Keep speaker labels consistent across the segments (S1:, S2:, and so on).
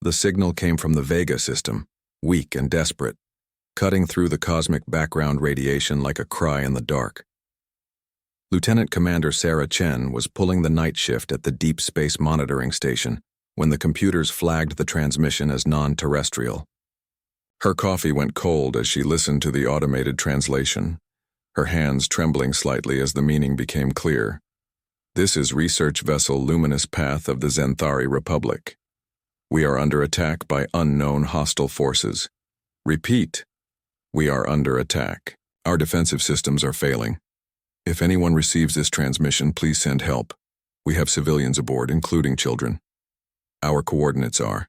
S1: The signal came from the Vega system, weak and desperate, cutting through the cosmic background radiation like a cry in the dark. Lieutenant Commander Sarah Chen was pulling the night shift at the Deep Space Monitoring Station when the computers flagged the transmission as non-terrestrial. Her coffee went cold as she listened to the automated translation, her hands trembling slightly as the meaning became clear. This is research vessel Luminous Path of the Zenthari Republic. We are under attack by unknown hostile forces. Repeat, we are under attack. Our defensive systems are failing. If anyone receives this transmission, please send help. We have civilians aboard, including children. Our coordinates are.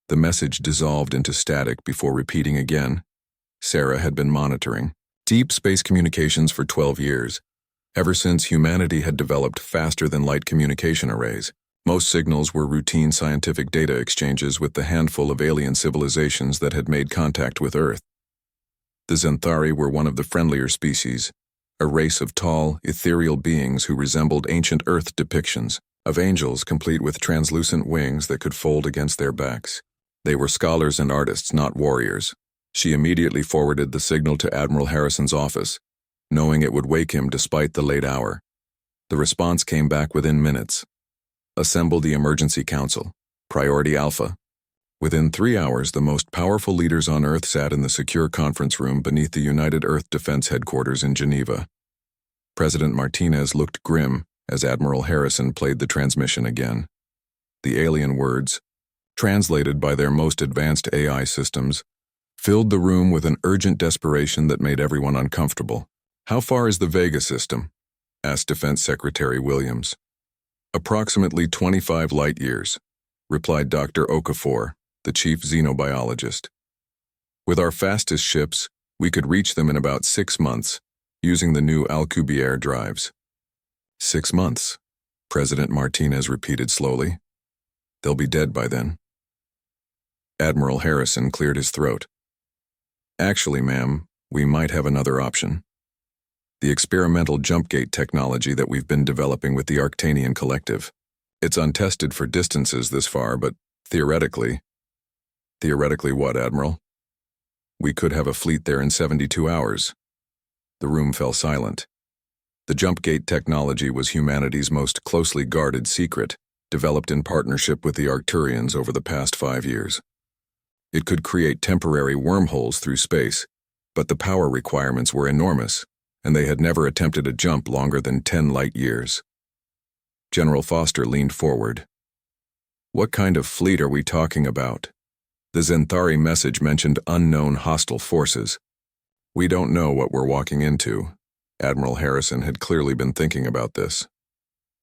S1: The message dissolved into static before repeating again. Sarah had been monitoring deep space communications for 12 years, ever since humanity had developed faster-than-light communication arrays. Most signals were routine scientific data exchanges with the handful of alien civilizations that had made contact with Earth. The Zenthari were one of the friendlier species, a race of tall, ethereal beings who resembled ancient Earth depictions of angels complete with translucent wings that could fold against their backs. They were scholars and artists, not warriors. She immediately forwarded the signal to Admiral Harrison's office, knowing it would wake him despite the late hour. The response came back within minutes. Assemble the Emergency Council, Priority Alpha. Within 3 hours, the most powerful leaders on Earth sat in the secure conference room beneath the United Earth Defense Headquarters in Geneva. President Martinez looked grim as Admiral Harrison played the transmission again. The alien words, translated by their most advanced AI systems, filled the room with an urgent desperation that made everyone uncomfortable. "How far is the Vega system?" asked Defense Secretary Williams. "Approximately 25 light-years," replied Dr. Okafor, the chief xenobiologist. "With our fastest ships, we could reach them in about 6 months, using the new Alcubierre drives." 6 months, President Martinez repeated slowly. "They'll be dead by then." Admiral Harrison cleared his throat. "Actually, ma'am, we might have another option. The experimental jump gate technology that we've been developing with the Arctanian Collective. It's untested for distances this far, but theoretically..." "Theoretically what, Admiral?" "We could have a fleet there in 72 hours. The room fell silent. The jump gate technology was humanity's most closely guarded secret, developed in partnership with the Arcturians over the past 5 years. It could create temporary wormholes through space, but the power requirements were enormous, and they had never attempted a jump longer than 10 light-years. General Foster leaned forward. "What kind of fleet are we talking about? The Zenthari message mentioned unknown hostile forces. We don't know what we're walking into." Admiral Harrison had clearly been thinking about this.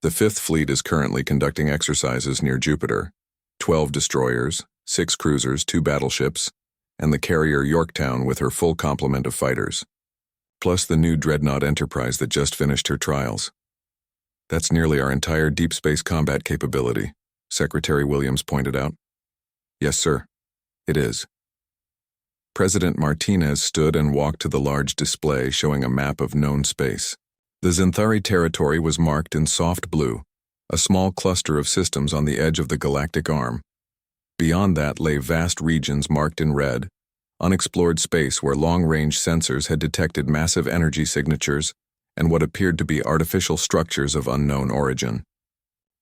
S1: "The Fifth Fleet is currently conducting exercises near Jupiter. 12 destroyers, 6 cruisers, 2 battleships, and the carrier Yorktown with her full complement of fighters. Plus the new dreadnought Enterprise that just finished her trials. That's nearly our entire deep space combat capability," Secretary Williams pointed out. "Yes, sir. It is." President Martinez stood and walked to the large display showing a map of known space. The Zenthari territory was marked in soft blue, a small cluster of systems on the edge of the galactic arm. Beyond that lay vast regions marked in red, unexplored space where long-range sensors had detected massive energy signatures and what appeared to be artificial structures of unknown origin.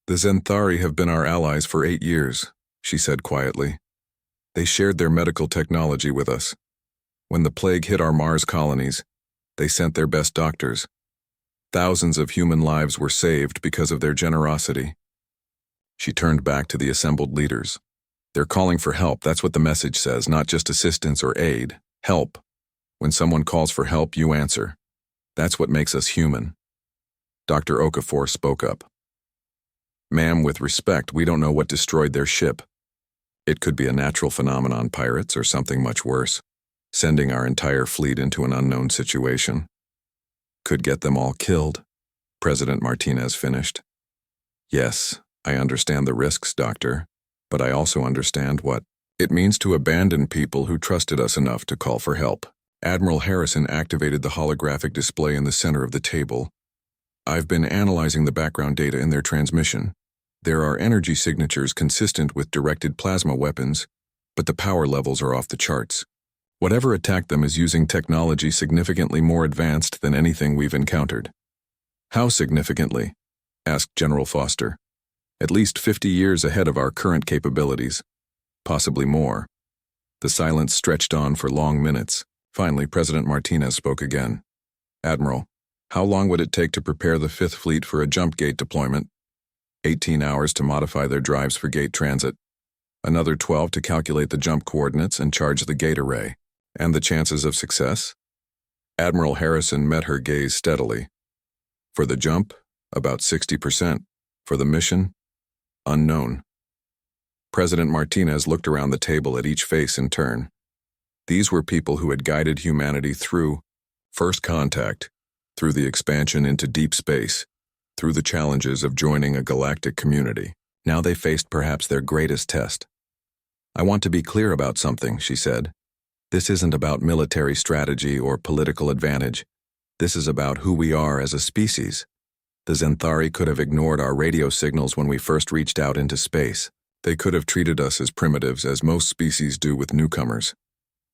S1: "The Zenthari have been our allies for 8 years, she said quietly. "They shared their medical technology with us. When the plague hit our Mars colonies, they sent their best doctors. Thousands of human lives were saved because of their generosity." She turned back to the assembled leaders. "They're calling for help, that's what the message says, not just assistance or aid. Help. When someone calls for help, you answer. That's what makes us human." Dr. Okafor spoke up. "Ma'am, with respect, we don't know what destroyed their ship. It could be a natural phenomenon, pirates, or something much worse, sending our entire fleet into an unknown situation. Could get them all killed," President Martinez finished. "Yes, I understand the risks, Doctor, but I also understand what it means to abandon people who trusted us enough to call for help." Admiral Harrison activated the holographic display in the center of the table. "I've been analyzing the background data in their transmission. There are energy signatures consistent with directed plasma weapons, but the power levels are off the charts. Whatever attacked them is using technology significantly more advanced than anything we've encountered. How significantly? Asked General Foster. At least 50 years ahead of our current capabilities. Possibly more. The silence stretched on for long minutes. Finally, President Martinez spoke again. Admiral, how long would it take to prepare the Fifth Fleet for a jump gate deployment? 18 hours to modify their drives for gate transit. Another 12 to calculate the jump coordinates and charge the gate array. And the chances of success? Admiral Harrison met her gaze steadily. For the jump, about 60%. For the mission, unknown. President Martinez looked around the table at each face in turn. These were people who had guided humanity through first contact, through the expansion into deep space, through the challenges of joining a galactic community. Now they faced perhaps their greatest test. I want to be clear about something, she said. This isn't about military strategy or political advantage. This is about who we are as a species. The Zenthari could have ignored our radio signals when we first reached out into space. They could have treated us as primitives, as most species do with newcomers.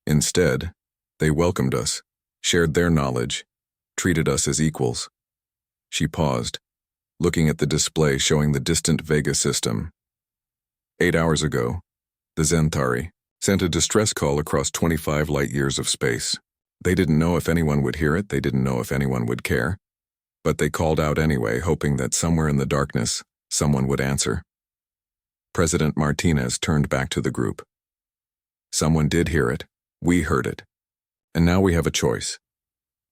S1: Instead, they welcomed us, shared their knowledge, treated us as equals. She paused, looking at the display showing the distant Vega system. 8 hours ago, the Zenthari sent a distress call across 25 light-years of space. They didn't know if anyone would hear it, they didn't know if anyone would care. But they called out anyway, hoping that somewhere in the darkness, someone would answer. President Martinez turned back to the group. Someone did hear it. We heard it. And now we have a choice.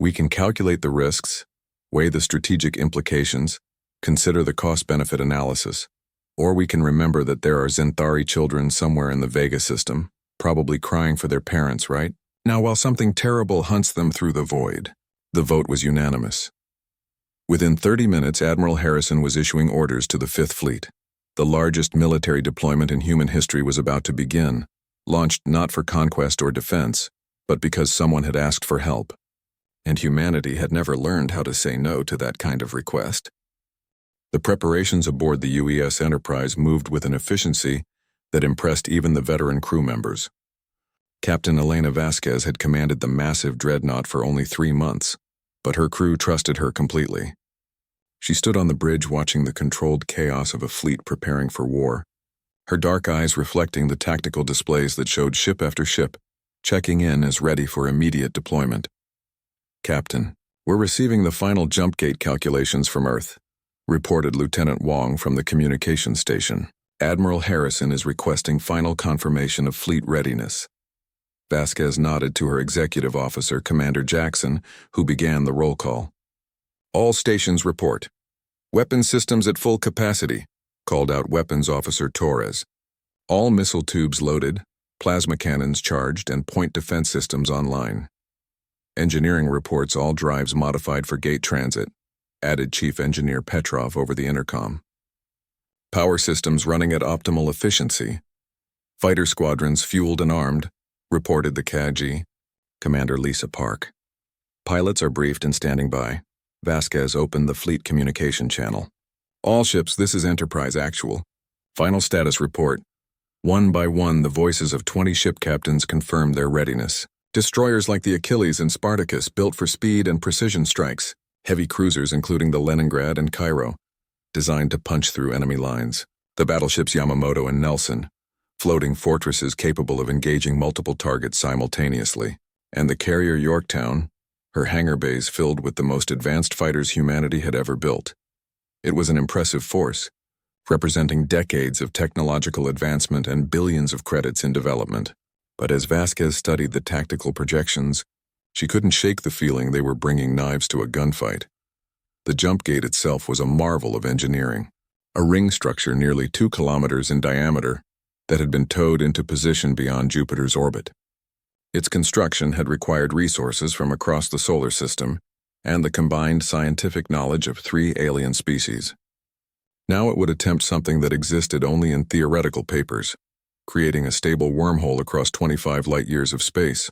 S1: We can calculate the risks, weigh the strategic implications, consider the cost-benefit analysis, or we can remember that there are Zenthari children somewhere in the Vega system, probably crying for their parents, right? Now, while something terrible hunts them through the void, the vote was unanimous. Within 30 minutes, Admiral Harrison was issuing orders to the Fifth Fleet. The largest military deployment in human history was about to begin, launched not for conquest or defense, but because someone had asked for help. And humanity had never learned how to say no to that kind of request. The preparations aboard the UES Enterprise moved with an efficiency that impressed even the veteran crew members. Captain Elena Vasquez had commanded the massive dreadnought for only 3 months, but her crew trusted her completely. She stood on the bridge watching the controlled chaos of a fleet preparing for war, her dark eyes reflecting the tactical displays that showed ship after ship, checking in as ready for immediate deployment. Captain, we're receiving the final jump gate calculations from Earth, reported Lieutenant Wong from the communications station. Admiral Harrison is requesting final confirmation of fleet readiness. Vasquez nodded to her executive officer, Commander Jackson, who began the roll call. All stations report. Weapon systems at full capacity, called out Weapons Officer Torres. All missile tubes loaded, plasma cannons charged, and point defense systems online. Engineering reports all drives modified for gate transit, added Chief Engineer Petrov over the intercom. Power systems running at optimal efficiency. Fighter squadrons fueled and armed, reported the CAG, Commander Lisa Park. Pilots are briefed and standing by. Vasquez opened the fleet communication channel. All ships, this is Enterprise Actual. Final status report. One by one, the voices of 20 ship captains confirmed their readiness. Destroyers like the Achilles and Spartacus, built for speed and precision strikes. Heavy cruisers including the Leningrad and Cairo, designed to punch through enemy lines. The battleships Yamamoto and Nelson, floating fortresses capable of engaging multiple targets simultaneously. And the carrier Yorktown, her hangar bays filled with the most advanced fighters humanity had ever built. It was an impressive force, representing decades of technological advancement and billions of credits in development. But as Vasquez studied the tactical projections, she couldn't shake the feeling they were bringing knives to a gunfight. The jump gate itself was a marvel of engineering, a ring structure nearly 2 kilometers in diameter that had been towed into position beyond Jupiter's orbit. Its construction had required resources from across the solar system and the combined scientific knowledge of 3 alien species. Now it would attempt something that existed only in theoretical papers, creating a stable wormhole across 25 light-years of space.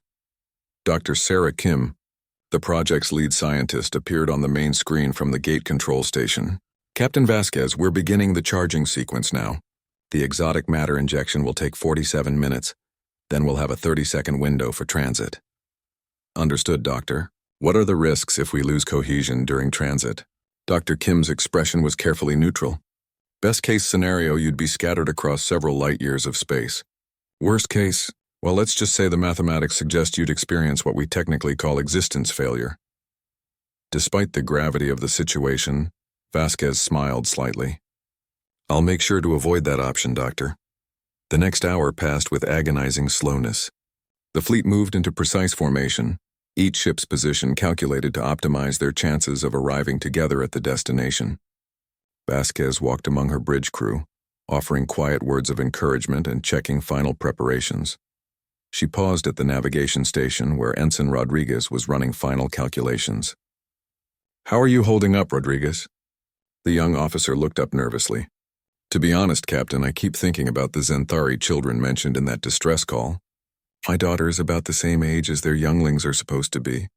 S1: Dr. Sarah Kim, the project's lead scientist, appeared on the main screen from the gate control station. Captain Vasquez, we're beginning the charging sequence now. The exotic matter injection will take 47 minutes, then we'll have a 30-second window for transit. Understood, Doctor. What are the risks if we lose cohesion during transit? Dr. Kim's expression was carefully neutral. Best case scenario, you'd be scattered across several light years of space. Worst case, well, let's just say the mathematics suggest you'd experience what we technically call existence failure. Despite the gravity of the situation, Vasquez smiled slightly. I'll make sure to avoid that option, Doctor. The next hour passed with agonizing slowness. The fleet moved into precise formation, each ship's position calculated to optimize their chances of arriving together at the destination. Vasquez walked among her bridge crew, offering quiet words of encouragement and checking final preparations. She paused at the navigation station where Ensign Rodriguez was running final calculations. How are you holding up, Rodriguez? The young officer looked up nervously. To be honest, Captain, I keep thinking about the Xanthari children mentioned in that distress call. My daughter is about the same age as their younglings are supposed to be.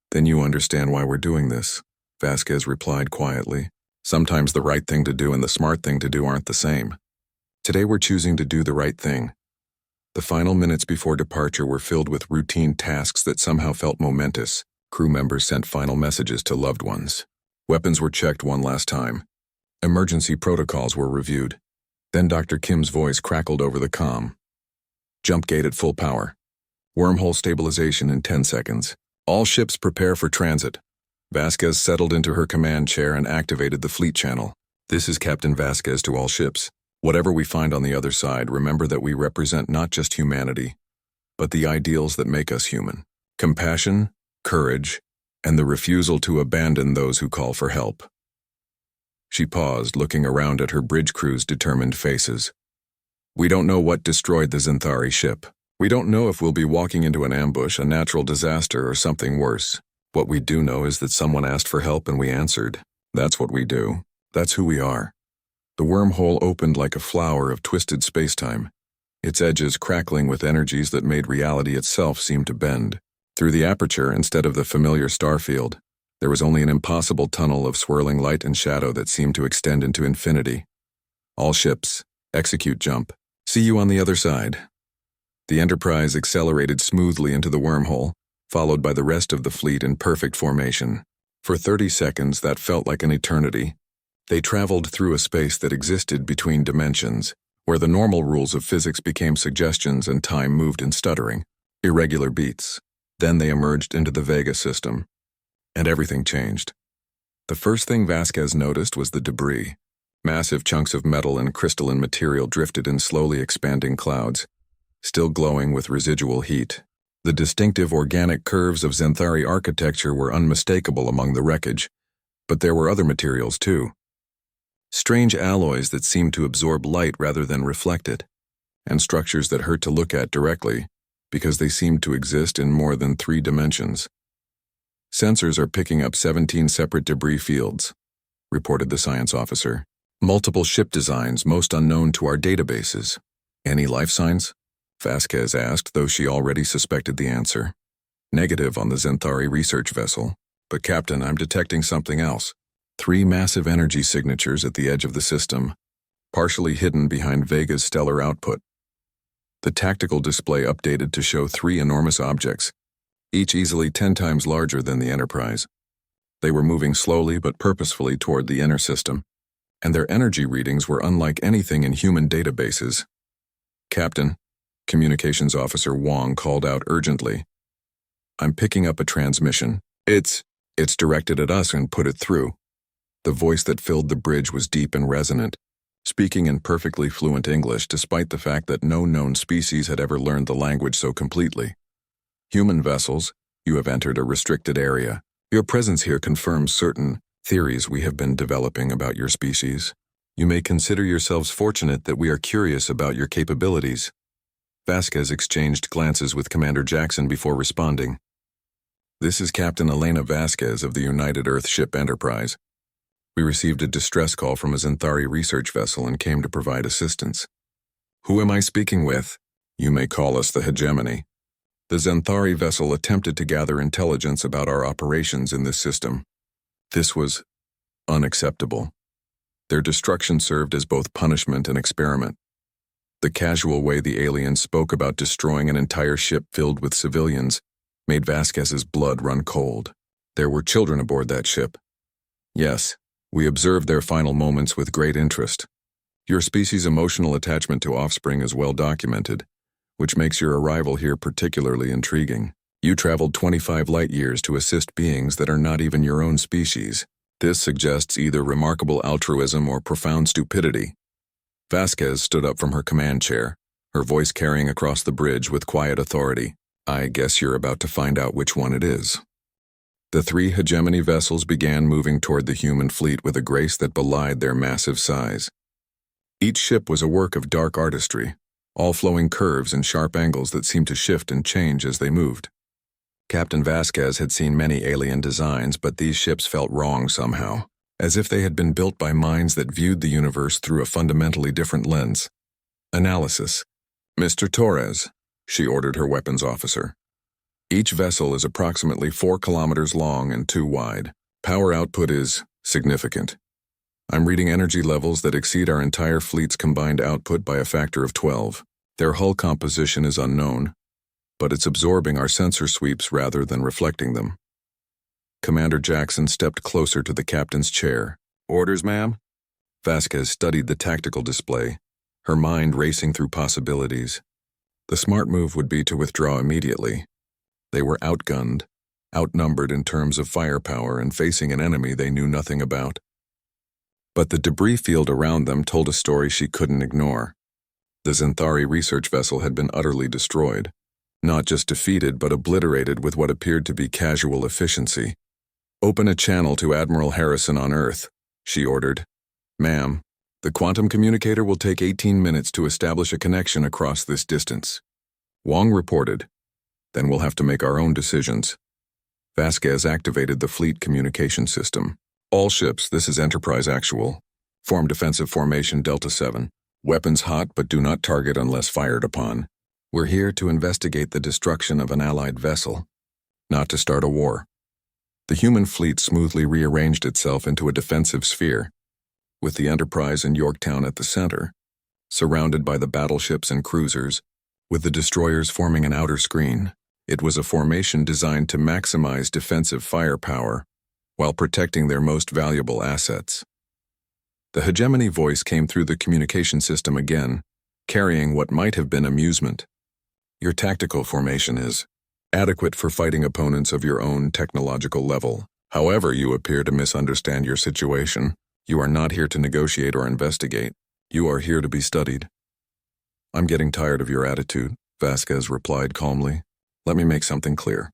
S1: Then you understand why we're doing this, Vasquez replied quietly. Sometimes the right thing to do and the smart thing to do aren't the same. Today we're choosing to do the right thing. The final minutes before departure were filled with routine tasks that somehow felt momentous. Crew members sent final messages to loved ones. Weapons were checked one last time. Emergency protocols were reviewed. Then Dr. Kim's voice crackled over the comm. Jump gate at full power. Wormhole stabilization in 10 seconds. All ships prepare for transit. Vasquez settled into her command chair and activated the fleet channel. This is Captain Vasquez to all ships. Whatever we find on the other side, remember that we represent not just humanity, but the ideals that make us human. Compassion, courage, and the refusal to abandon those who call for help. She paused, looking around at her bridge crew's determined faces. We don't know what destroyed the Xanthari ship. We don't know if we'll be walking into an ambush, a natural disaster, or something worse. What we do know is that someone asked for help and we answered. That's what we do. That's who we are. The wormhole opened like a flower of twisted spacetime, its edges crackling with energies that made reality itself seem to bend. Through the aperture, instead of the familiar starfield, there was only an impossible tunnel of swirling light and shadow that seemed to extend into infinity. All ships, execute jump. See you on the other side. The Enterprise accelerated smoothly into the wormhole, followed by the rest of the fleet in perfect formation. For 30 seconds, that felt like an eternity. They traveled through a space that existed between dimensions, where the normal rules of physics became suggestions and time moved in stuttering, irregular beats. Then they emerged into the Vega system, and everything changed. The first thing Vasquez noticed was the debris. Massive chunks of metal and crystalline material drifted in slowly expanding clouds, still glowing with residual heat. The distinctive organic curves of Xanthari architecture were unmistakable among the wreckage, but there were other materials too. Strange alloys that seemed to absorb light rather than reflect it, and structures that hurt to look at directly because they seemed to exist in more than 3 dimensions. Sensors are picking up 17 separate debris fields, reported the science officer. Multiple ship designs, most unknown to our databases. Any life signs? Vasquez asked, though she already suspected the answer. Negative on the Xanthari research vessel. But Captain, I'm detecting something else. 3 massive energy signatures at the edge of the system, partially hidden behind Vega's stellar output. The tactical display updated to show 3 enormous objects, each easily 10 times larger than the Enterprise. They were moving slowly but purposefully toward the inner system, and their energy readings were unlike anything in human databases. Captain, Communications Officer Wong called out urgently. I'm picking up a transmission. It's directed at us and put it through. The voice that filled the bridge was deep and resonant, speaking in perfectly fluent English despite the fact that no known species had ever learned the language so completely. Human vessels, you have entered a restricted area. Your presence here confirms certain theories we have been developing about your species. You may consider yourselves fortunate that we are curious about your capabilities. Vasquez exchanged glances with Commander Jackson before responding. This is Captain Elena Vasquez of the United Earth ship Enterprise. We received a distress call from a Xanthari research vessel and came to provide assistance. Who am I speaking with? You may call us the Hegemony. The Xanthari vessel attempted to gather intelligence about our operations in this system. This was unacceptable. Their destruction served as both punishment and experiment. The casual way the aliens spoke about destroying an entire ship filled with civilians made Vasquez's blood run cold. There were children aboard that ship. Yes, we observed their final moments with great interest. Your species' emotional attachment to offspring is well documented, which makes your arrival here particularly intriguing. You traveled 25 light-years to assist beings that are not even your own species. This suggests either remarkable altruism or profound stupidity. Vasquez stood up from her command chair, her voice carrying across the bridge with quiet authority. I guess you're about to find out which one it is. The 3 hegemony vessels began moving toward the human fleet with a grace that belied their massive size. Each ship was a work of dark artistry, all flowing curves and sharp angles that seemed to shift and change as they moved. Captain Vasquez had seen many alien designs, but these ships felt wrong somehow, as if they had been built by minds that viewed the universe through a fundamentally different lens. Analysis. Mr. Torres, she ordered her weapons officer. Each vessel is approximately 4 kilometers long and 2 wide. Power output is significant. I'm reading energy levels that exceed our entire fleet's combined output by a factor of 12. Their hull composition is unknown, but it's absorbing our sensor sweeps rather than reflecting them. Commander Jackson stepped closer to the captain's chair. Orders, ma'am? Vasquez studied the tactical display, her mind racing through possibilities. The smart move would be to withdraw immediately. They were outgunned, outnumbered in terms of firepower, and facing an enemy they knew nothing about. But the debris field around them told a story she couldn't ignore. The Xanthari research vessel had been utterly destroyed, not just defeated but obliterated with what appeared to be casual efficiency. Open a channel to Admiral Harrison on Earth, she ordered. Ma'am, the quantum communicator will take 18 minutes to establish a connection across this distance. Wong reported. Then we'll have to make our own decisions. Vasquez activated the fleet communication system. All ships, this is Enterprise Actual. Form defensive formation Delta 7. Weapons hot but do not target unless fired upon. We're here to investigate the destruction of an allied vessel, not to start a war. The human fleet smoothly rearranged itself into a defensive sphere, with the Enterprise and Yorktown at the center, surrounded by the battleships and cruisers, with the destroyers forming an outer screen. It was a formation designed to maximize defensive firepower while protecting their most valuable assets. The hegemony voice came through the communication system again, carrying what might have been amusement. Your tactical formation is adequate for fighting opponents of your own technological level. However, you appear to misunderstand your situation. You are not here to negotiate or investigate. You are here to be studied. I'm getting tired of your attitude, Vasquez replied calmly. Let me make something clear.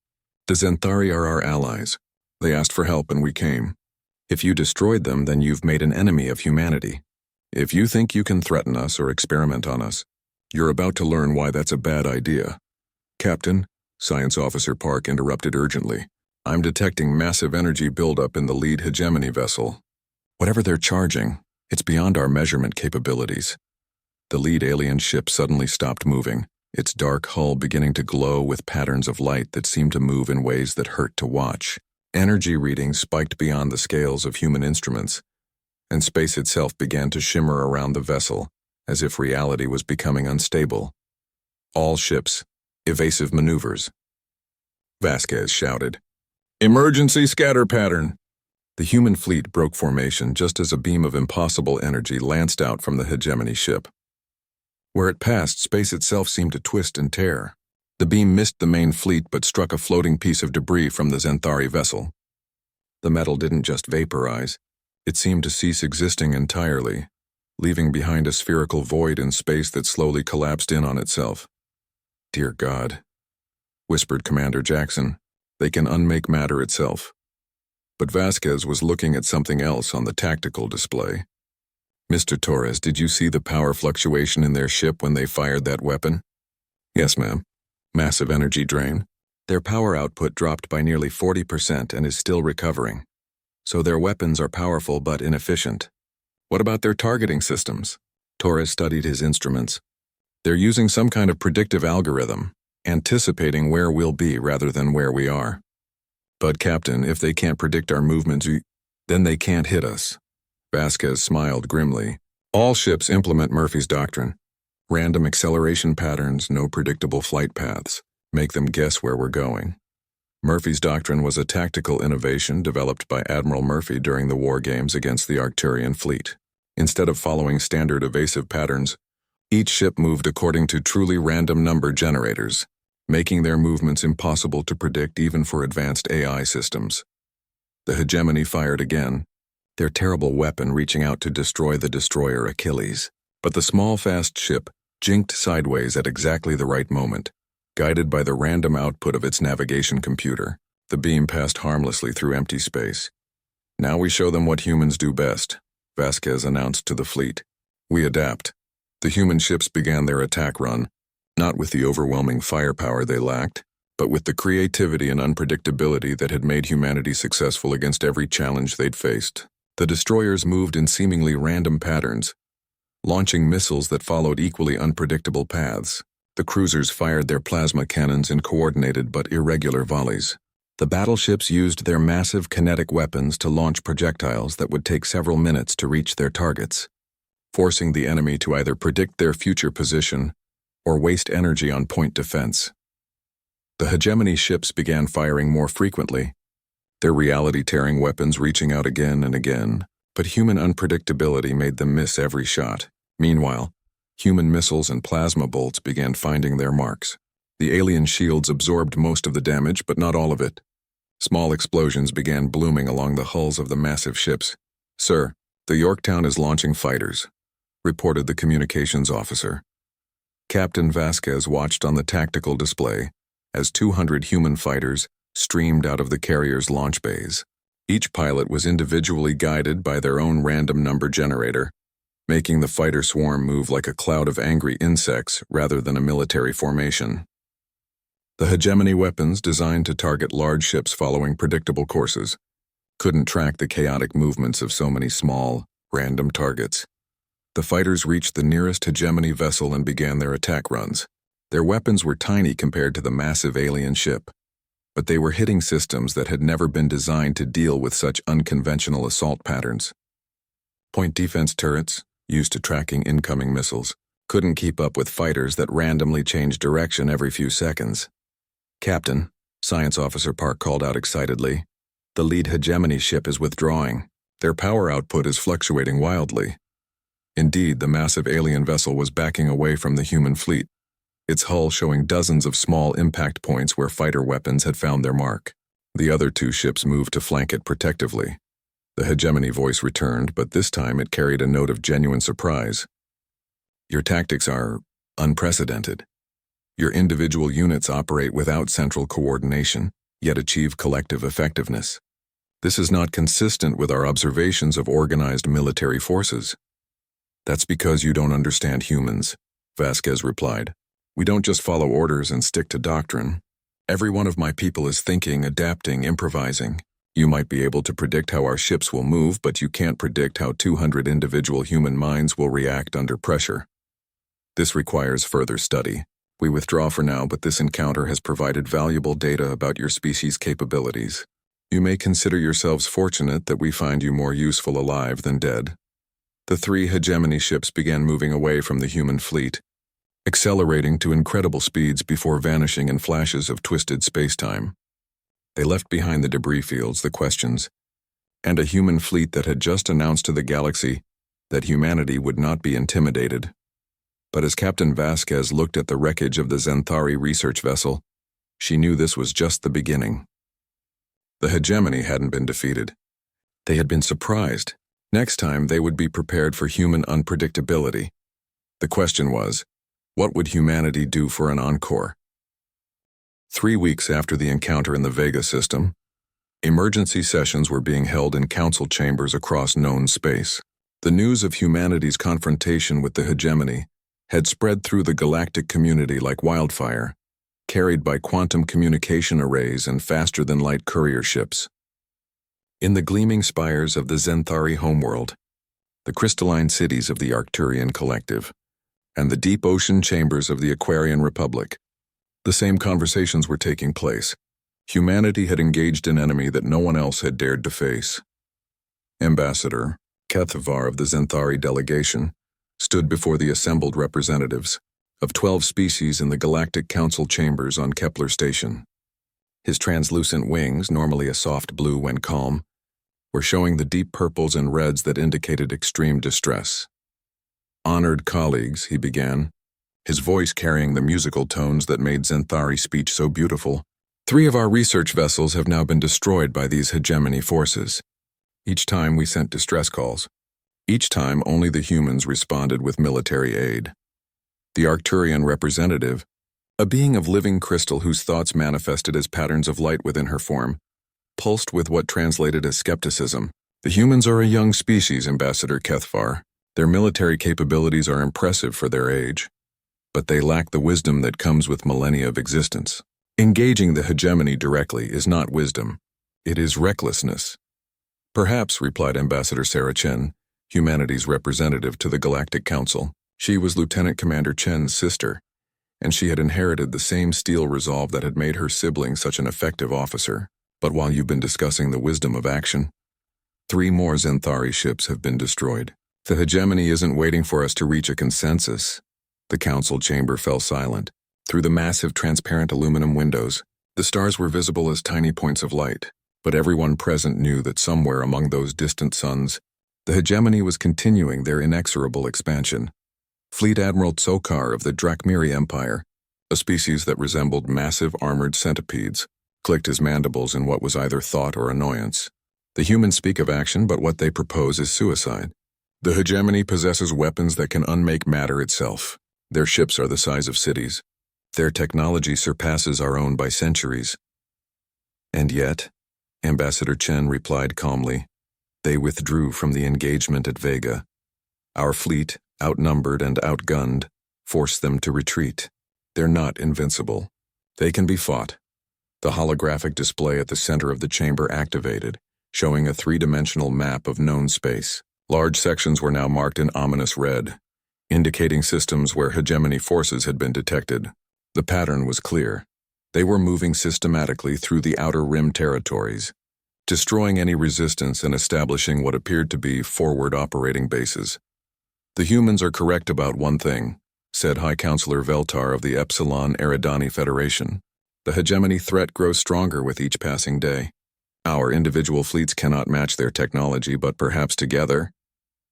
S1: The Xanthari are our allies. They asked for help and we came. If you destroyed them, then you've made an enemy of humanity. If you think you can threaten us or experiment on us, you're about to learn why that's a bad idea. Captain, Science Officer Park interrupted urgently. I'm detecting massive energy buildup in the lead hegemony vessel. Whatever they're charging, it's beyond our measurement capabilities. The lead alien ship suddenly stopped moving, its dark hull beginning to glow with patterns of light that seemed to move in ways that hurt to watch. Energy readings spiked beyond the scales of human instruments, and space itself began to shimmer around the vessel, as if reality was becoming unstable. All ships, evasive maneuvers. Vasquez shouted. Emergency scatter pattern! The human fleet broke formation just as a beam of impossible energy lanced out from the hegemony ship. Where it passed, space itself seemed to twist and tear. The beam missed the main fleet but struck a floating piece of debris from the Xanthari vessel. The metal didn't just vaporize, it seemed to cease existing entirely, leaving behind a spherical void in space that slowly collapsed in on itself. Dear God, whispered Commander Jackson, they can unmake matter itself. But Vasquez was looking at something else on the tactical display. Mr. Torres, did you see the power fluctuation in their ship when they fired that weapon? Yes, ma'am. Massive energy drain. Their power output dropped by nearly 40% and is still recovering. So their weapons are powerful but inefficient. What about their targeting systems? Torres studied his instruments. They're using some kind of predictive algorithm, anticipating where we'll be rather than where we are. But, Captain, if they can't predict our movements, then they can't hit us. Vasquez smiled grimly. All ships implement Murphy's doctrine. Random acceleration patterns, no predictable flight paths. Make them guess where we're going. Murphy's doctrine was a tactical innovation developed by Admiral Murphy during the war games against the Arcturian fleet. Instead of following standard evasive patterns, each ship moved according to truly random number generators, making their movements impossible to predict even for advanced AI systems. The hegemony fired again, their terrible weapon reaching out to destroy the destroyer Achilles. But the small, fast ship jinked sideways at exactly the right moment. Guided by the random output of its navigation computer, the beam passed harmlessly through empty space. "Now we show them what humans do best," Vasquez announced to the fleet. "We adapt." The human ships began their attack run, not with the overwhelming firepower they lacked, but with the creativity and unpredictability that had made humanity successful against every challenge they'd faced. The destroyers moved in seemingly random patterns, launching missiles that followed equally unpredictable paths. The cruisers fired their plasma cannons in coordinated but irregular volleys. The battleships used their massive kinetic weapons to launch projectiles that would take several minutes to reach their targets, forcing the enemy to either predict their future position or waste energy on point defense. The hegemony ships began firing more frequently, their reality-tearing weapons reaching out again and again, but human unpredictability made them miss every shot. Meanwhile, human missiles and plasma bolts began finding their marks. The alien shields absorbed most of the damage, but not all of it. Small explosions began blooming along the hulls of the massive ships. "Sir, the Yorktown is launching fighters," reported the communications officer. Captain Vasquez watched on the tactical display as 200 human fighters streamed out of the carrier's launch bays. Each pilot was individually guided by their own random number generator, making the fighter swarm move like a cloud of angry insects rather than a military formation. The hegemony weapons, designed to target large ships following predictable courses, couldn't track the chaotic movements of so many small, random targets. The fighters reached the nearest hegemony vessel and began their attack runs. Their weapons were tiny compared to the massive alien ship, but they were hitting systems that had never been designed to deal with such unconventional assault patterns. Point defense turrets, used to tracking incoming missiles, couldn't keep up with fighters that randomly changed direction every few seconds. "Captain," Science Officer Park called out excitedly, "the lead hegemony ship is withdrawing. Their power output is fluctuating wildly." Indeed, the massive alien vessel was backing away from the human fleet, its hull showing dozens of small impact points where fighter weapons had found their mark. The other two ships moved to flank it protectively. The hegemony voice returned, but this time it carried a note of genuine surprise. "Your tactics are unprecedented. Your individual units operate without central coordination, yet achieve collective effectiveness. This is not consistent with our observations of organized military forces." "That's because you don't understand humans," Vasquez replied. "We don't just follow orders and stick to doctrine. Every one of my people is thinking, adapting, improvising. You might be able to predict how our ships will move, but you can't predict how 200 individual human minds will react under pressure. This requires further study. We withdraw for now, but this encounter has provided valuable data about your species' capabilities. You may consider yourselves fortunate that we find you more useful alive than dead." The three hegemony ships began moving away from the human fleet, accelerating to incredible speeds before vanishing in flashes of twisted space-time. They left behind the debris fields, the questions, and a human fleet that had just announced to the galaxy that humanity would not be intimidated. But as Captain Vasquez looked at the wreckage of the Zenthari research vessel, she knew this was just the beginning. The hegemony hadn't been defeated. They had been surprised. Next time, they would be prepared for human unpredictability. The question was, what would humanity do for an encore? 3 weeks after the encounter in the Vega system, emergency sessions were being held in council chambers across known space. The news of humanity's confrontation with the hegemony had spread through the galactic community like wildfire, carried by quantum communication arrays and faster-than-light courier ships. In the gleaming spires of the Zenthari homeworld, the crystalline cities of the Arcturian Collective, and the deep ocean chambers of the Aquarian Republic, the same conversations were taking place. Humanity had engaged an enemy that no one else had dared to face. "Ambassador," Kethvar of the Zenthari delegation, stood before the assembled representatives of 12 species in the Galactic Council chambers on Kepler Station. His translucent wings, normally a soft blue when calm, were showing the deep purples and reds that indicated extreme distress. "Honored colleagues," he began, his voice carrying the musical tones that made Zenthari speech so beautiful. "3 of our research vessels have now been destroyed by these hegemony forces. Each time we sent distress calls. Each time only the humans responded with military aid. The Arcturian representative, a being of living crystal whose thoughts manifested as patterns of light within her form, pulsed with what translated as skepticism. The humans are a young species, Ambassador Kethvar. Their military capabilities are impressive for their age, but they lack the wisdom that comes with millennia of existence. Engaging the hegemony directly is not wisdom. It is recklessness." "Perhaps," replied Ambassador Sarah Chen, humanity's representative to the Galactic Council. She was Lieutenant Commander Chen's sister, and she had inherited the same steel resolve that had made her sibling such an effective officer. "But while you've been discussing the wisdom of action, 3 more Zenthari ships have been destroyed. The hegemony isn't waiting for us to reach a consensus." The council chamber fell silent. Through the massive transparent aluminum windows, the stars were visible as tiny points of light, but everyone present knew that somewhere among those distant suns, the hegemony was continuing their inexorable expansion. Fleet Admiral Tsokar of the Drakmiri Empire, a species that resembled massive armored centipedes, clicked his mandibles in what was either thought or annoyance. "The humans speak of action, but what they propose is suicide. The hegemony possesses weapons that can unmake matter itself. Their ships are the size of cities. Their technology surpasses our own by centuries. And yet," Ambassador Chen replied calmly, "they withdrew from the engagement at Vega. Our fleet, outnumbered and outgunned, forced them to retreat. They're not invincible. They can be fought." The holographic display at the center of the chamber activated, showing a 3-dimensional map of known space. Large sections were now marked in ominous red, indicating systems where hegemony forces had been detected. The pattern was clear. They were moving systematically through the outer rim territories, destroying any resistance and establishing what appeared to be forward operating bases. "The humans are correct about one thing," said High Counselor Veltar of the Epsilon Eridani Federation. "The hegemony threat grows stronger with each passing day. Our individual fleets cannot match their technology, but perhaps together—"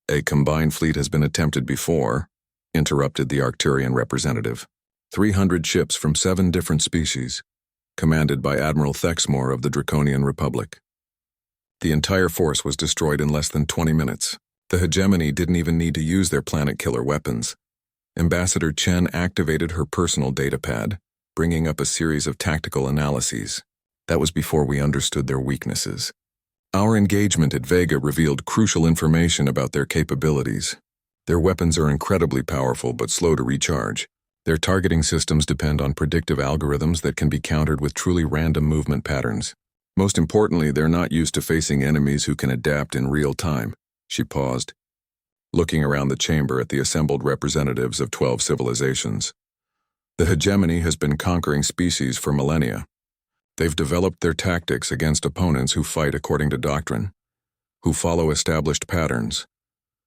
S1: "A combined fleet has been attempted before," interrupted the Arcturian representative. 300 ships from 7 different species, commanded by Admiral Thexmore of the Draconian Republic. The entire force was destroyed in less than 20 minutes. The hegemony didn't even need to use their planet-killer weapons. Ambassador Chen activated her personal datapad, bringing up a series of tactical analyses. That was before we understood their weaknesses. Our engagement at Vega revealed crucial information about their capabilities. Their weapons are incredibly powerful but slow to recharge. Their targeting systems depend on predictive algorithms that can be countered with truly random movement patterns. Most importantly, they're not used to facing enemies who can adapt in real time." She paused, looking around the chamber at the assembled representatives of 12 civilizations. "The hegemony has been conquering species for millennia. They've developed their tactics against opponents who fight according to doctrine, who follow established patterns,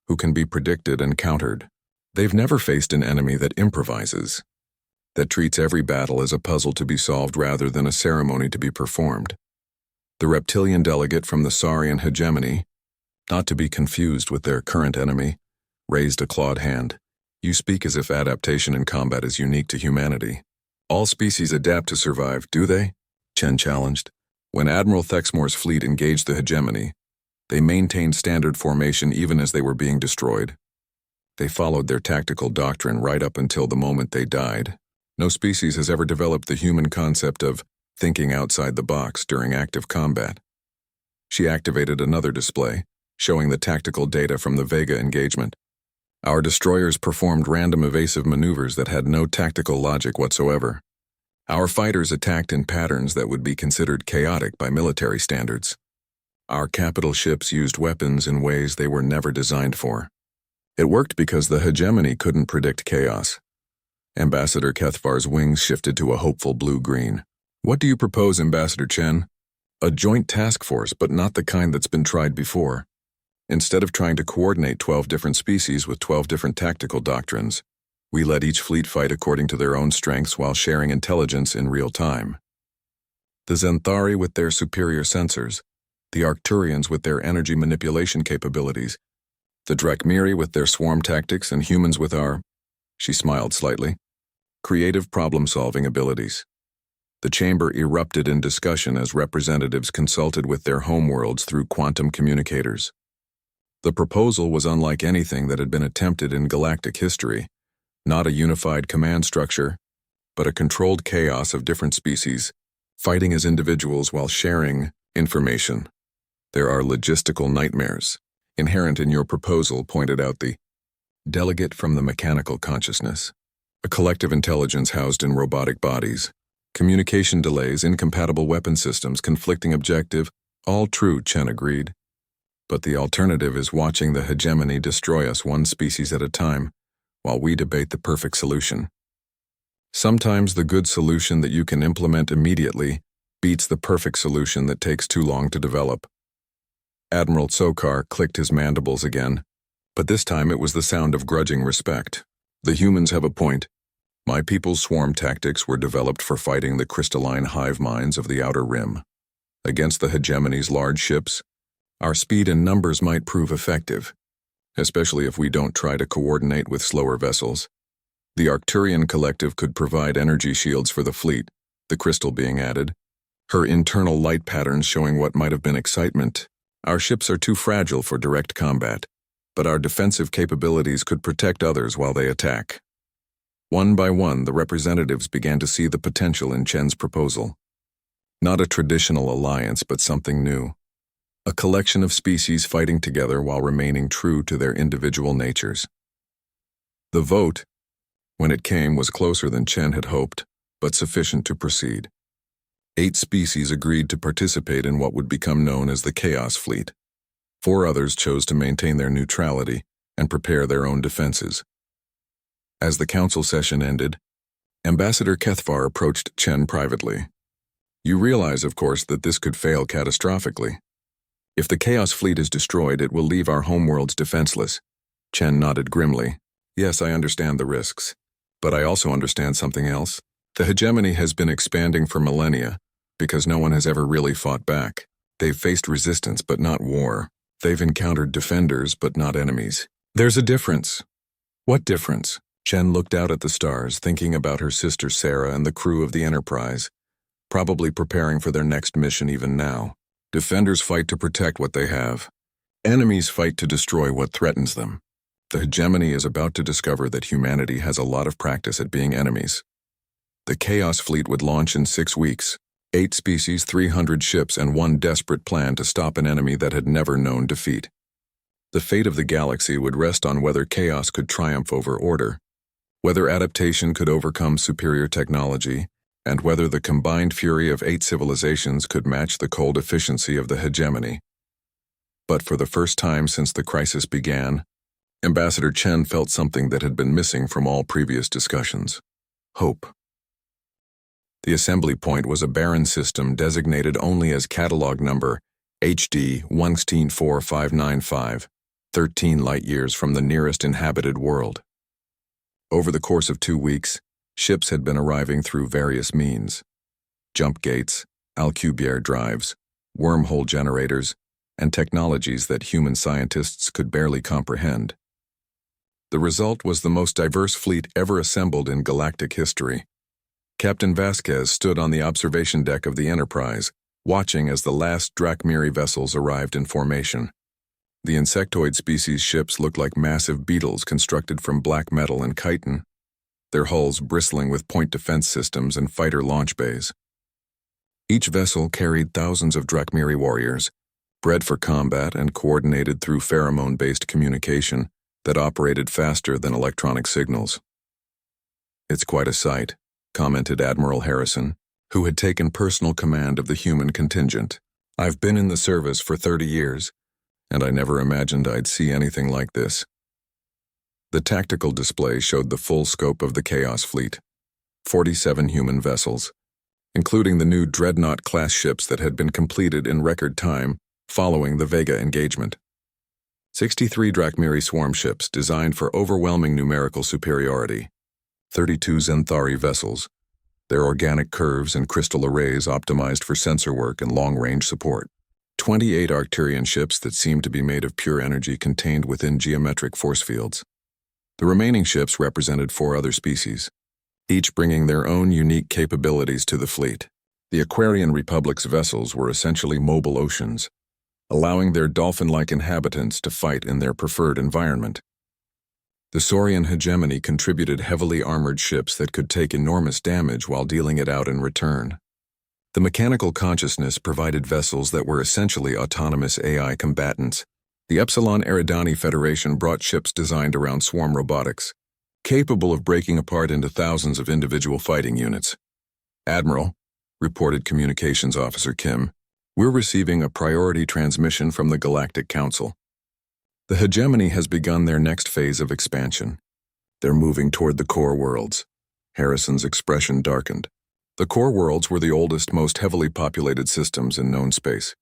S1: who can be predicted and countered. They've never faced an enemy that improvises, that treats every battle as a puzzle to be solved rather than a ceremony to be performed." The reptilian delegate from the Saurian hegemony, not to be confused with their current enemy, raised a clawed hand. "You speak as if adaptation in combat is unique to humanity. All species adapt to survive, do they?" Chen challenged. "When Admiral Thexmore's fleet engaged the hegemony, they maintained standard formation even as they were being destroyed. They followed their tactical doctrine right up until the moment they died. No species has ever developed the human concept of thinking outside the box during active combat." She activated another display, showing the tactical data from the Vega engagement. "Our destroyers performed random evasive maneuvers that had no tactical logic whatsoever. Our fighters attacked in patterns that would be considered chaotic by military standards. Our capital ships used weapons in ways they were never designed for. It worked because the hegemony couldn't predict chaos." Ambassador Kethvar's wings shifted to a hopeful blue-green. "What do you propose, Ambassador Chen?" "A joint task force, but not the kind that's been tried before. Instead of trying to coordinate 12 different species with 12 different tactical doctrines, we let each fleet fight according to their own strengths while sharing intelligence in real time. The Xanthari with their superior sensors, the Arcturians with their energy manipulation capabilities, the Drakmiri with their swarm tactics, and humans with our, she smiled slightly, creative problem-solving abilities. The chamber erupted in discussion as representatives consulted with their homeworlds through quantum communicators. The proposal was unlike anything that had been attempted in galactic history, not a unified command structure, but a controlled chaos of different species, fighting as individuals while sharing information. There are logistical nightmares inherent in your proposal, pointed out the delegate from the mechanical consciousness. A collective intelligence housed in robotic bodies. Communication delays, incompatible weapon systems, conflicting objective, all true, Chen agreed. But the alternative is watching the hegemony destroy us one species at a time, while we debate the perfect solution. Sometimes the good solution that you can implement immediately beats the perfect solution that takes too long to develop. Admiral Tsokar clicked his mandibles again, but this time it was the sound of grudging respect. The humans have a point. My people's swarm tactics were developed for fighting the crystalline hive minds of the Outer Rim. Against the hegemony's large ships, our speed and numbers might prove effective, especially if we don't try to coordinate with slower vessels. The Arcturian collective could provide energy shields for the fleet, the crystal being added, her internal light patterns showing what might have been excitement. Our ships are too fragile for direct combat, but our defensive capabilities could protect others while they attack. One by one, the representatives began to see the potential in Chen's proposal. Not a traditional alliance, but something new. A collection of species fighting together while remaining true to their individual natures. The vote, when it came, was closer than Chen had hoped, but sufficient to proceed. 8 species agreed to participate in what would become known as the Chaos Fleet. 4 others chose to maintain their neutrality and prepare their own defenses. As the council session ended, Ambassador Kethvar approached Chen privately. You realize, of course, that this could fail catastrophically. If the Chaos Fleet is destroyed, it will leave our homeworlds defenseless. Chen nodded grimly. Yes, I understand the risks. But I also understand something else. The hegemony has been expanding for millennia, because no one has ever really fought back. They've faced resistance, but not war. They've encountered defenders, but not enemies. There's a difference. What difference? Chen looked out at the stars, thinking about her sister Sarah and the crew of the Enterprise, probably preparing for their next mission even now. Defenders fight to protect what they have. Enemies fight to destroy what threatens them. The hegemony is about to discover that humanity has a lot of practice at being enemies. The Chaos Fleet would launch in 6 weeks, 8 species, 300 ships, and one desperate plan to stop an enemy that had never known defeat. The fate of the galaxy would rest on whether chaos could triumph over order, whether adaptation could overcome superior technology, and whether the combined fury of 8 civilizations could match the cold efficiency of the hegemony. But for the first time since the crisis began, Ambassador Chen felt something that had been missing from all previous discussions: hope. The assembly point was a barren system designated only as catalog number HD 1649595, 13 light-years from the nearest inhabited world. Over the course of 2 weeks, ships had been arriving through various means: jump gates, Alcubierre drives, wormhole generators, and technologies that human scientists could barely comprehend. The result was the most diverse fleet ever assembled in galactic history. Captain Vasquez stood on the observation deck of the Enterprise, watching as the last Drakmiri vessels arrived in formation. The insectoid species ships looked like massive beetles constructed from black metal and chitin, their hulls bristling with point defense systems and fighter launch bays. Each vessel carried thousands of Drakmiri warriors, bred for combat and coordinated through pheromone-based communication that operated faster than electronic signals. It's quite a sight, commented Admiral Harrison, who had taken personal command of the human contingent. I've been in the service for 30 years, and I never imagined I'd see anything like this. The tactical display showed the full scope of the Chaos Fleet: 47 human vessels, including the new Dreadnought-class ships that had been completed in record time following the Vega engagement. 63 Drachmiri swarm ships designed for overwhelming numerical superiority. 32 Zenthari vessels, their organic curves and crystal arrays optimized for sensor work and long-range support. 28 Arcturian ships that seemed to be made of pure energy contained within geometric force fields. The remaining ships represented 4 other species, each bringing their own unique capabilities to the fleet. The Aquarian Republic's vessels were essentially mobile oceans, allowing their dolphin-like inhabitants to fight in their preferred environment. The Saurian hegemony contributed heavily armored ships that could take enormous damage while dealing it out in return. The mechanical consciousness provided vessels that were essentially autonomous AI combatants. The Epsilon Eridani Federation brought ships designed around swarm robotics, capable of breaking apart into thousands of individual fighting units. Admiral, reported Communications Officer Kim, we're receiving a priority transmission from the Galactic Council. The hegemony has begun their next phase of expansion. They're moving toward the core worlds. Harrison's expression darkened. The core worlds were the oldest, most heavily populated systems in known space.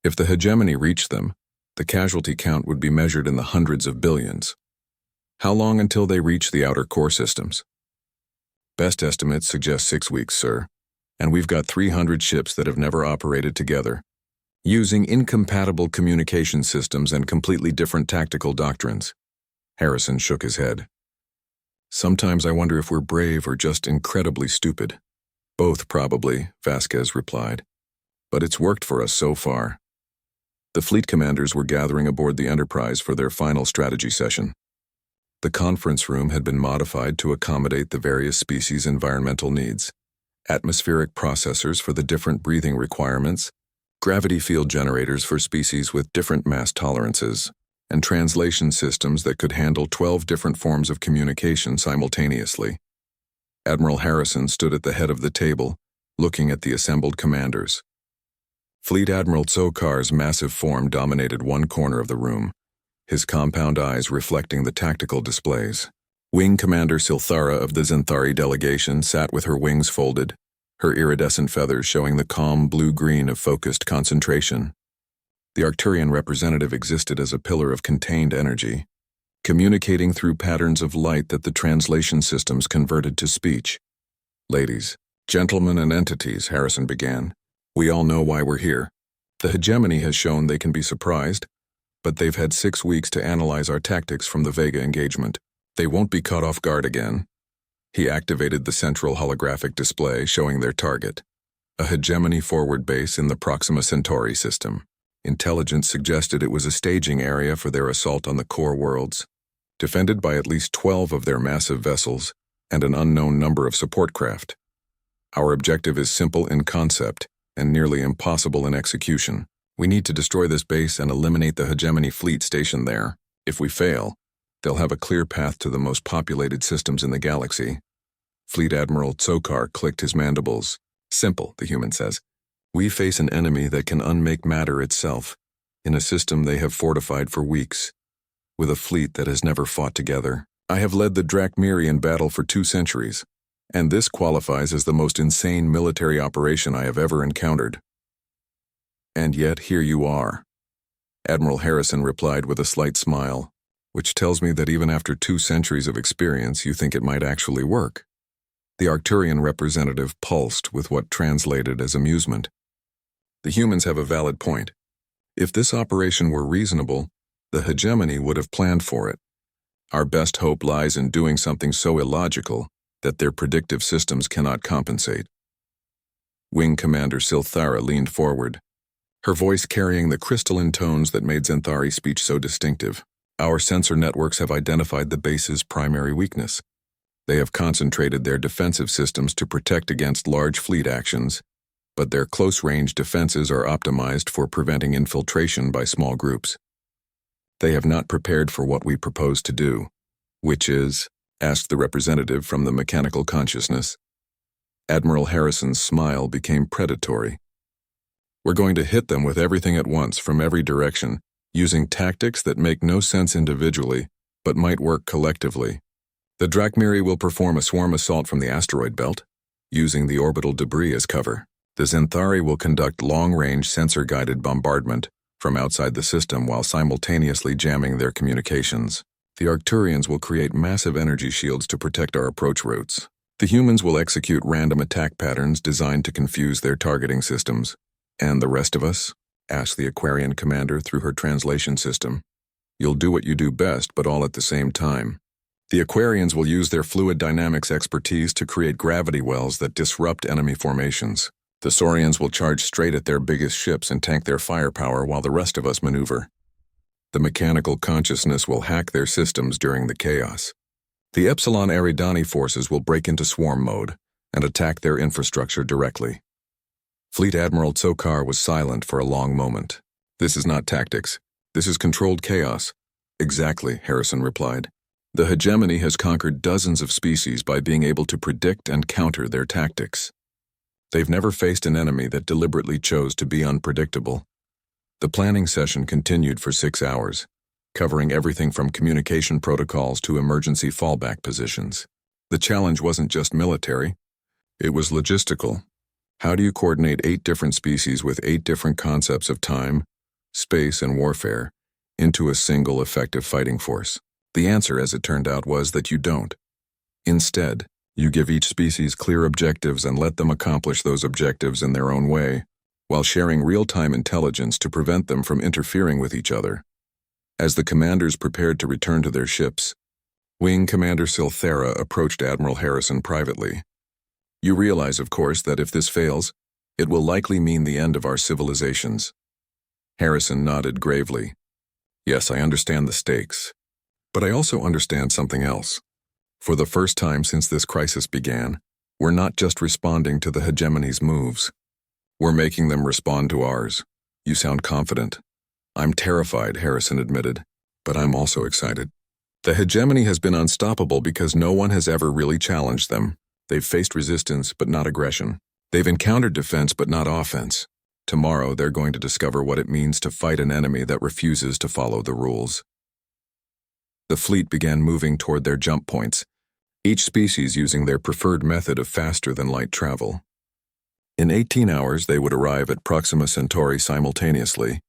S1: If the hegemony reached them, the casualty count would be measured in the hundreds of billions. How long until they reach the outer core systems? Best estimates suggest 6 weeks, sir, and we've got 300 ships that have never operated together, using incompatible communication systems and completely different tactical doctrines. Harrison shook his head. Sometimes I wonder if we're brave or just incredibly stupid. Both, probably, Vasquez replied. But it's worked for us so far. The fleet commanders were gathering aboard the Enterprise for their final strategy session. The conference room had been modified to accommodate the various species' environmental needs. Atmospheric processors for the different breathing requirements, gravity field generators for species with different mass tolerances, and translation systems that could handle 12 different forms of communication simultaneously. Admiral Harrison stood at the head of the table, looking at the assembled commanders. Fleet Admiral Tsokar's massive form dominated one corner of the room, his compound eyes reflecting the tactical displays. Wing Commander Silthara of the Zenthari delegation sat with her wings folded, her iridescent feathers showing the calm blue-green of focused concentration. The Arcturian representative existed as a pillar of contained energy, communicating through patterns of light that the translation systems converted to speech. Ladies, gentlemen, and entities, Harrison began, we all know why we're here. The hegemony has shown they can be surprised, but they've had 6 weeks to analyze our tactics from the Vega engagement. They won't be caught off guard again. He activated the central holographic display showing their target, a hegemony forward base in the Proxima Centauri system. Intelligence suggested it was a staging area for their assault on the core worlds, defended by at least 12 of their massive vessels and an unknown number of support craft. Our objective is simple in concept and nearly impossible in execution. We need to destroy this base and eliminate the hegemony fleet stationed there. If we fail, they'll have a clear path to the most populated systems in the galaxy. Fleet Admiral Tsokar clicked his mandibles. Simple, the human says. We face an enemy that can unmake matter itself, in a system they have fortified for weeks, with a fleet that has never fought together. I have led the Drachmiri in battle for 2 centuries, and this qualifies as the most insane military operation I have ever encountered. And yet here you are. Admiral Harrison replied with a slight smile, which tells me that even after 2 centuries of experience you think it might actually work. The Arcturian representative pulsed with what translated as amusement. The humans have a valid point. If this operation were reasonable, the hegemony would have planned for it. Our best hope lies in doing something so illogical that their predictive systems cannot compensate. Wing Commander Silthara leaned forward, her voice carrying the crystalline tones that made Zenthari speech so distinctive. Our sensor networks have identified the base's primary weakness. They have concentrated their defensive systems to protect against large fleet actions, but their close-range defenses are optimized for preventing infiltration by small groups. They have not prepared for what we propose to do, which is, asked the representative from the mechanical consciousness. Admiral Harrison's smile became predatory. We're going to hit them with everything at once from every direction, using tactics that make no sense individually, but might work collectively. The Drachmiri will perform a swarm assault from the asteroid belt, using the orbital debris as cover. The Zenthari will conduct long-range sensor-guided bombardment from outside the system while simultaneously jamming their communications. The Arcturians will create massive energy shields to protect our approach routes. The humans will execute random attack patterns designed to confuse their targeting systems. And the rest of us? Asked the Aquarian commander through her translation system. You'll do what you do best, but all at the same time. The Aquarians will use their fluid dynamics expertise to create gravity wells that disrupt enemy formations. The Saurians will charge straight at their biggest ships and tank their firepower while the rest of us maneuver. The mechanical consciousness will hack their systems during the chaos. The Epsilon Eridani forces will break into swarm mode and attack their infrastructure directly. Fleet Admiral Tsokar was silent for a long moment. This is not tactics. This is controlled chaos. Exactly, Harrison replied. The hegemony has conquered dozens of species by being able to predict and counter their tactics. They've never faced an enemy that deliberately chose to be unpredictable. The planning session continued for 6 hours, covering everything from communication protocols to emergency fallback positions. The challenge wasn't just military, it was logistical. How do you coordinate 8 different species with 8 different concepts of time, space, and warfare into a single effective fighting force? The answer, as it turned out, was that you don't. Instead, you give each species clear objectives and let them accomplish those objectives in their own way, while sharing real-time intelligence to prevent them from interfering with each other. As the commanders prepared to return to their ships, Wing Commander Silthera approached Admiral Harrison privately. You realize, of course, that if this fails, it will likely mean the end of our civilizations. Harrison nodded gravely. Yes, I understand the stakes. But I also understand something else. For the first time since this crisis began, we're not just responding to the hegemony's moves. We're making them respond to ours. You sound confident. I'm terrified, Harrison admitted, but I'm also excited. The hegemony has been unstoppable because no one has ever really challenged them. They've faced resistance, but not aggression. They've encountered defense, but not offense. Tomorrow, they're going to discover what it means to fight an enemy that refuses to follow the rules. The fleet began moving toward their jump points, each species using their preferred method of faster-than-light travel. In 18 hours, they would arrive at Proxima Centauri simultaneously,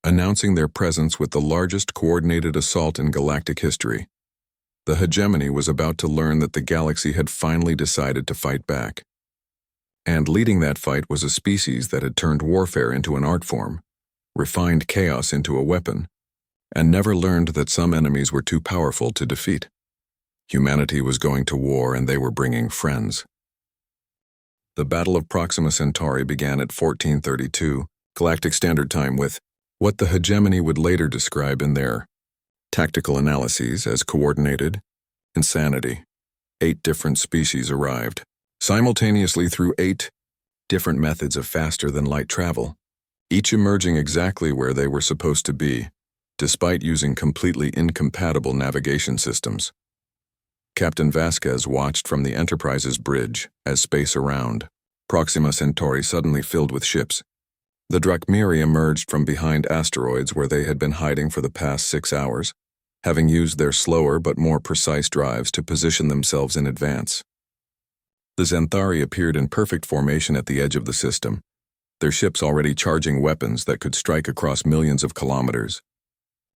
S1: announcing their presence with the largest coordinated assault in galactic history. The hegemony was about to learn that the galaxy had finally decided to fight back. And leading that fight was a species that had turned warfare into an art form, refined chaos into a weapon, and never learned that some enemies were too powerful to defeat. Humanity was going to war, and they were bringing friends. The Battle of Proxima Centauri began at 1432 Galactic Standard Time with what the hegemony would later describe in their tactical analyses as coordinated insanity. 8 different species arrived, simultaneously through 8 different methods of faster-than-light travel, each emerging exactly where they were supposed to be, despite using completely incompatible navigation systems. Captain Vasquez watched from the Enterprise's bridge as space around Proxima Centauri suddenly filled with ships. The Drachmiri emerged from behind asteroids where they had been hiding for the past 6 hours, having used their slower but more precise drives to position themselves in advance. The Xanthari appeared in perfect formation at the edge of the system, their ships already charging weapons that could strike across millions of kilometers.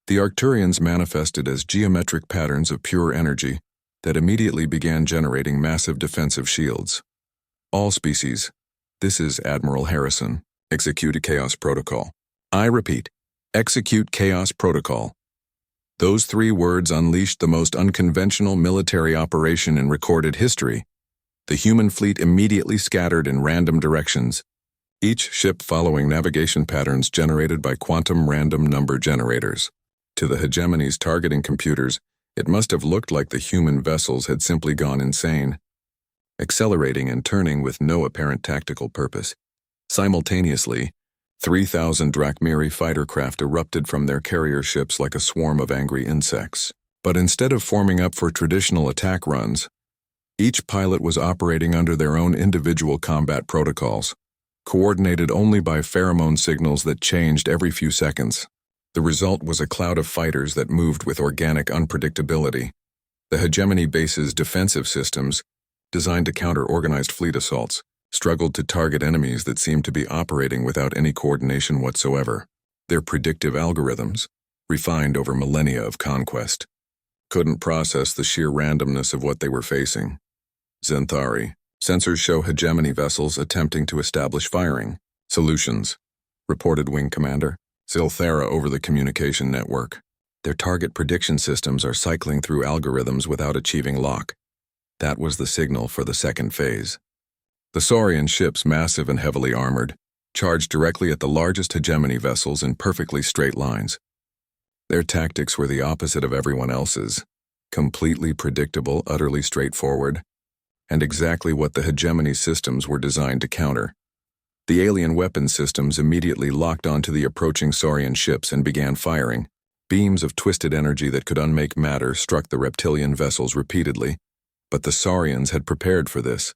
S1: The Arcturians manifested as geometric patterns of pure energy that immediately began generating massive defensive shields. All species, this is Admiral Harrison, execute a Chaos Protocol. I repeat, execute Chaos Protocol. Those 3 words unleashed the most unconventional military operation in recorded history. The human fleet immediately scattered in random directions, each ship following navigation patterns generated by quantum random number generators. To the hegemony's targeting computers, it must have looked like the human vessels had simply gone insane, accelerating and turning with no apparent tactical purpose. Simultaneously, 3,000 Drachmiri fighter craft erupted from their carrier ships like a swarm of angry insects. But instead of forming up for traditional attack runs, each pilot was operating under their own individual combat protocols, coordinated only by pheromone signals that changed every few seconds. The result was a cloud of fighters that moved with organic unpredictability. The hegemony base's defensive systems, designed to counter organized fleet assaults, struggled to target enemies that seemed to be operating without any coordination whatsoever. Their predictive algorithms, refined over millennia of conquest, couldn't process the sheer randomness of what they were facing. Xanthari. Sensors show hegemony vessels attempting to establish firing. Solutions, reported Wing Commander Zilthera over the communication network. Their target prediction systems are cycling through algorithms without achieving lock. That was the signal for the second phase. The Saurian ships, massive and heavily armored, charged directly at the largest hegemony vessels in perfectly straight lines. Their tactics were the opposite of everyone else's, completely predictable, utterly straightforward, and exactly what the hegemony systems were designed to counter. The alien weapon systems immediately locked onto the approaching Saurian ships and began firing. Beams of twisted energy that could unmake matter struck the reptilian vessels repeatedly, but the Saurians had prepared for this.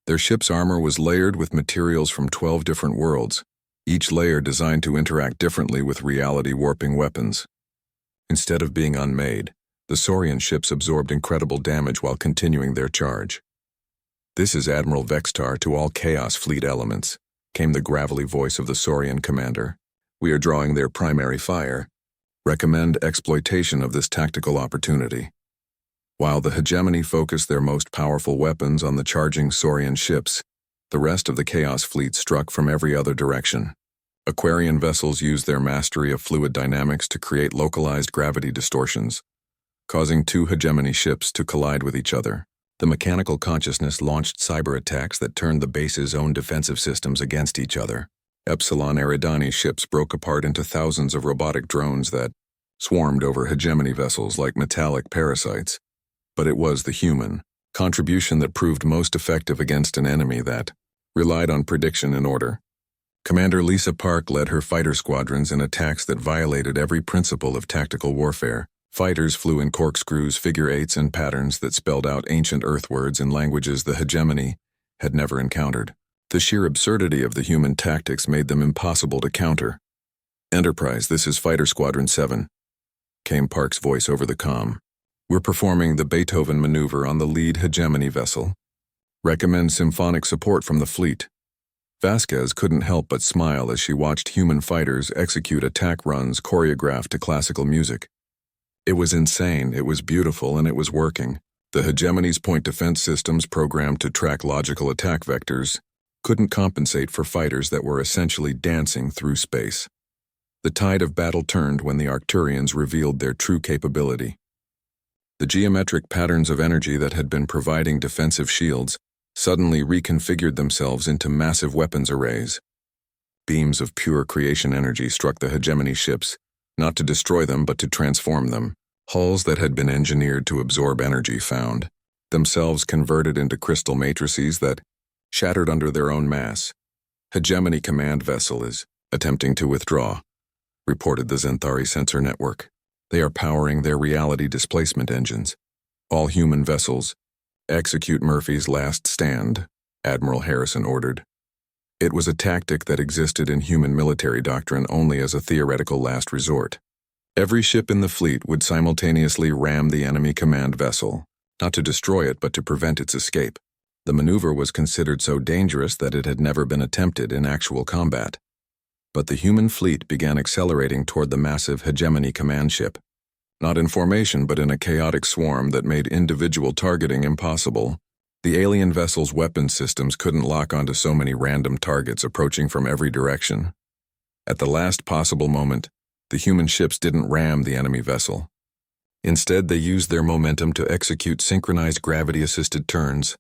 S1: Their ship's armor was layered with materials from 12 different worlds, each layer designed to interact differently with reality-warping weapons. Instead of being unmade, the Saurian ships absorbed incredible damage while continuing their charge. "This is Admiral Vextar to all Chaos Fleet elements," came the gravelly voice of the Saurian commander. "We are drawing their primary fire. Recommend exploitation of this tactical opportunity." While the hegemony focused their most powerful weapons on the charging Saurian ships, the rest of the Chaos Fleet struck from every other direction. Aquarian vessels used their mastery of fluid dynamics to create localized gravity distortions, causing two hegemony ships to collide with each other. The mechanical consciousness launched cyber attacks that turned the base's own defensive systems against each other. Epsilon Eridani ships broke apart into thousands of robotic drones that swarmed over hegemony vessels like metallic parasites. But it was the human contribution that proved most effective against an enemy that relied on prediction and order. Commander Lisa Park led her fighter squadrons in attacks that violated every principle of tactical warfare. Fighters flew in corkscrews, figure eights, and patterns that spelled out ancient Earth words in languages the hegemony had never encountered. The sheer absurdity of the human tactics made them impossible to counter. "Enterprise, this is Fighter Squadron 7, came Park's voice over the comm. "We're performing the Beethoven maneuver on the lead hegemony vessel. Recommend symphonic support from the fleet." Vasquez couldn't help but smile as she watched human fighters execute attack runs choreographed to classical music. It was insane, it was beautiful, and it was working. The hegemony's point defense systems, programmed to track logical attack vectors, couldn't compensate for fighters that were essentially dancing through space. The tide of battle turned when the Arcturians revealed their true capability. The geometric patterns of energy that had been providing defensive shields suddenly reconfigured themselves into massive weapons arrays. Beams of pure creation energy struck the hegemony ships, not to destroy them but to transform them. Hulls that had been engineered to absorb energy found themselves converted into crystal matrices that shattered under their own mass. "Hegemony command vessel is attempting to withdraw," reported the Xanthari sensor network. "They are powering their reality displacement engines. All human vessels, execute Murphy's last stand," Admiral Harrison ordered. It was a tactic that existed in human military doctrine only as a theoretical last resort. Every ship in the fleet would simultaneously ram the enemy command vessel, not to destroy it but to prevent its escape. The maneuver was considered so dangerous that it had never been attempted in actual combat. But the human fleet began accelerating toward the massive hegemony command ship. Not in formation, but in a chaotic swarm that made individual targeting impossible. The alien vessel's weapon systems couldn't lock onto so many random targets approaching from every direction. At the last possible moment, the human ships didn't ram the enemy vessel. Instead, they used their momentum to execute synchronized gravity-assisted turns,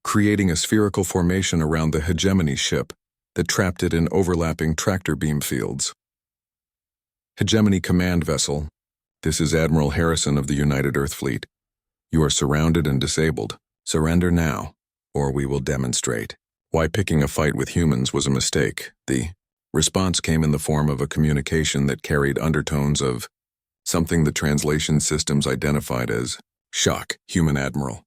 S1: creating a spherical formation around the hegemony ship that trapped it in overlapping tractor beam fields. "Hegemony command vessel, this is Admiral Harrison of the United Earth Fleet. You are surrounded and disabled. Surrender now, or we will demonstrate why picking a fight with humans was a mistake." The response came in the form of a communication that carried undertones of something the translation systems identified as shock. "Human Admiral,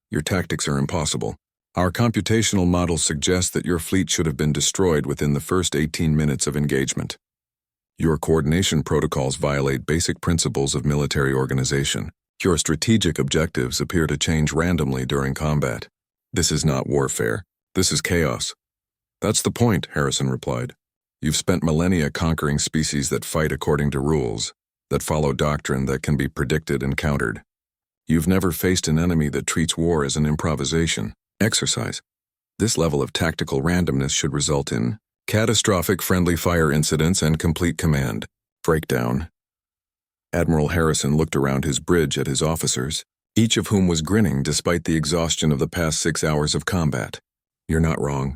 S1: your tactics are impossible. Our computational models suggest that your fleet should have been destroyed within the first 18 minutes of engagement. Your coordination protocols violate basic principles of military organization. Your strategic objectives appear to change randomly during combat. This is not warfare. This is chaos." "That's the point," Harrison replied. You've spent millennia conquering species that fight according to rules, that follow doctrine that can be predicted and countered. You've never faced an enemy that treats war as an improvisation exercise. This level of tactical randomness should result in catastrophic friendly fire incidents and complete command breakdown. Admiral Harrison looked around his bridge at his officers, each of whom was grinning despite the exhaustion of the past 6 hours of combat. You're not wrong.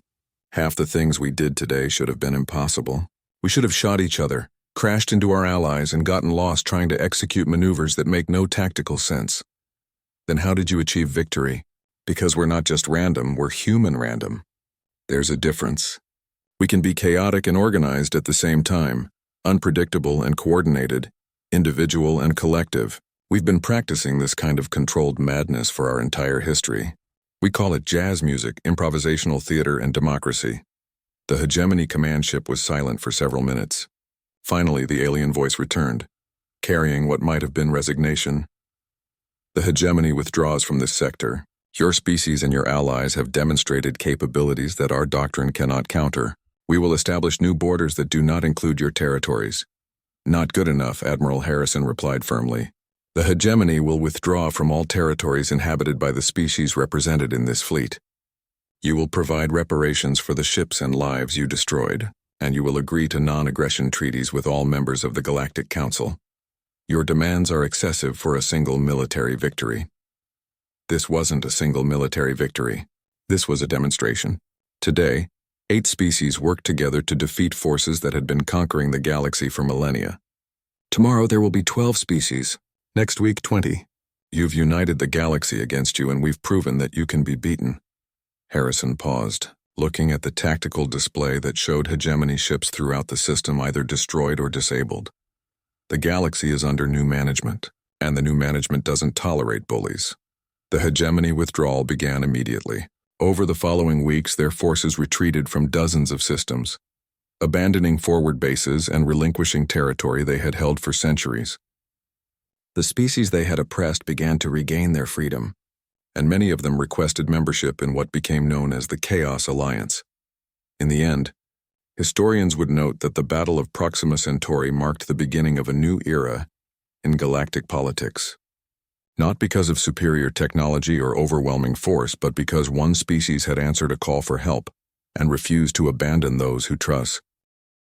S1: Half the things we did today should have been impossible. We should have shot each other, crashed into our allies, and gotten lost trying to execute maneuvers that make no tactical sense. Then how did you achieve victory? Because we're not just random, we're human random. There's a difference. We can be chaotic and organized at the same time, unpredictable and coordinated, individual and collective. We've been practicing this kind of controlled madness for our entire history. We call it jazz music, improvisational theater, and democracy. The hegemony command ship was silent for several minutes. Finally, the alien voice returned, carrying what might have been resignation. The hegemony withdraws from this sector. Your species and your allies have demonstrated capabilities that our doctrine cannot counter. We will establish new borders that do not include your territories. Not good enough, Admiral Harrison replied firmly. The hegemony will withdraw from all territories inhabited by the species represented in this fleet. You will provide reparations for the ships and lives you destroyed, and you will agree to non-aggression treaties with all members of the Galactic Council. Your demands are excessive for a single military victory. This wasn't a single military victory. This was a demonstration. Today, 8 species worked together to defeat forces that had been conquering the galaxy for millennia. Tomorrow there will be 12 species. Next week, 20. You've united the galaxy against you, and we've proven that you can be beaten. Harrison paused, looking at the tactical display that showed hegemony ships throughout the system either destroyed or disabled. The galaxy is under new management, and the new management doesn't tolerate bullies. The hegemony withdrawal began immediately. Over the following weeks, their forces retreated from dozens of systems, abandoning forward bases and relinquishing territory they had held for centuries. The species they had oppressed began to regain their freedom, and many of them requested membership in what became known as the Chaos Alliance. In the end, historians would note that the Battle of Proxima Centauri marked the beginning of a new era in galactic politics. Not because of superior technology or overwhelming force, but because one species had answered a call for help and refused to abandon those who trust.